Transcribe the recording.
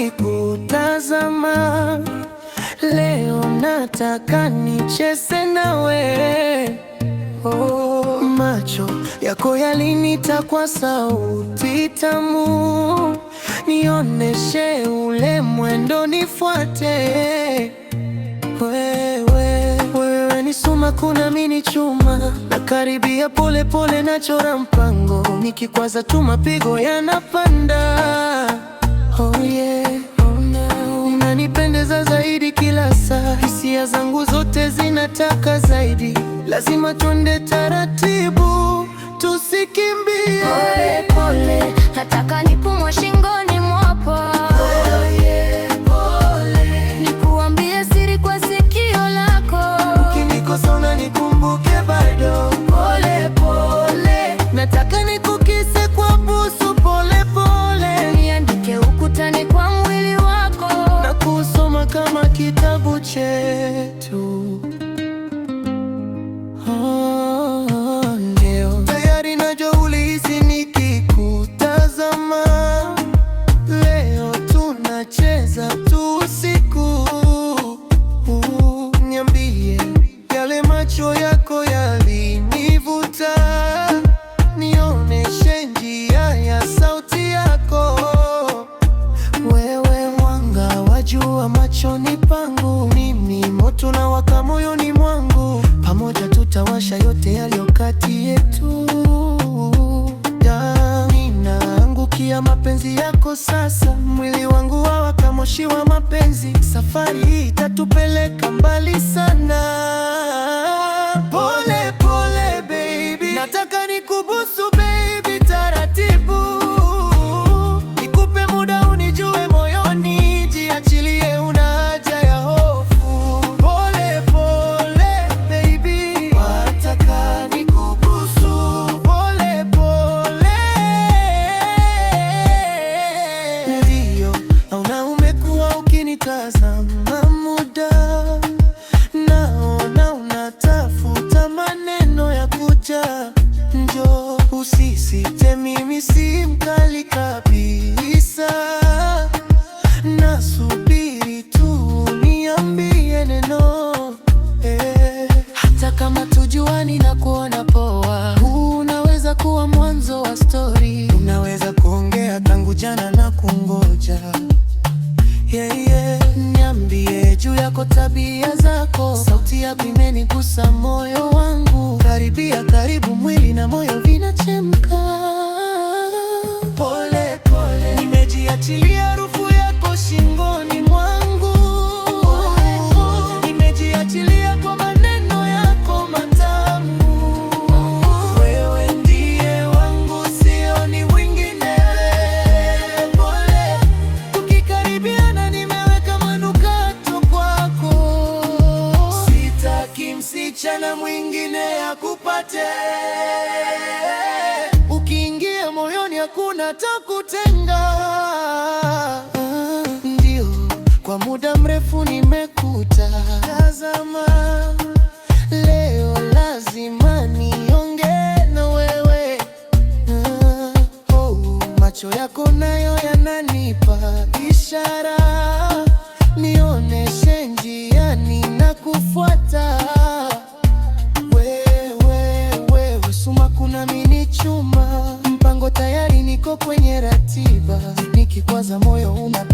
nikikutazama. Leo nataka nicheze nawe. Oh, macho yako yalinita kwa sauti tamu, nioneshe ule mwendo nifuate. Wewe ni sumaku nami ni chuma, nakaribia pole pole, nachora mpango, nikikwaza tu mapigo yanapanda. Oh yeah, oh no. Unanipendeza zaidi kila saa, hisia zangu zote zinataka zaidi. Lazima twende taratibu, tusikimbie. Pole pole, nataka nipumue shingoni mwapo. Oh yeah, pole. Nikuambie siri kwa sikio lako, ukinikosa unanikumbuke bado. Pole pole, nataka nikukise kwa busu. Pole pole, niandike ukutani kwa mwili wako, na kusoma kama kitabu chetu. Ndio tayari najua ulihisi nikikutazama. Leo tunacheza tu usiku. Niambie yale macho yako yalinivuta, nioneshe njia ya sauti yako. Wewe mwanga wa jua machoni pangu, mimi moto na waka moyoni mwangu. Pamoja tutawasha yote yaliyo kati yetu. Ninaangukia mapenzi yako sasa, mwili wangu wawaka moshi wa mapenzi. Safari hii itatupeleka mbali sana. Pole pole baby, nataka nikubusu baby taratibu, nikupe muda unijue moyoni, jiachilie, una haja ya hofu. Pole pole baby, wataka nikubusu. Pole pole, ndio naona umekuwa ukinitazama muda, naona unatafuta maneno ya kuja. Njoo usisite, mimi si mkali kabisa, nasubiri tu niambie neno. Hata kama tujuani na kuona poa, unaweza kuwa mwanzo wa story. Unaweza kuongea tangu jana na kungoja. Niambie juu yako, tabia zako, sauti yako imenigusa moyo wangu. Karibia karibu, mwili na moyo vinachemka. Pole pole, nimejiachilia, harufu yako shingoni mwangu. Nimejiachilia kwa maneno yako matamu. Wewe ndiye wangu, sioni mwingine. Pole, tukikaribiana nimeweka manukato kwako. Sitaki msichana mwingine akupate. Ukiingia moyoni hakuna takutenga. Ndio kwa muda mrefu nimekutazama. Leo lazima niongee na wewe. Macho yako nayo yananipa ishara, nioneshe njia ninakufuata. Wewe sumaku nami ni chuma, mpango tayari, niko kwenye ratiba. Nikikwaza moyo una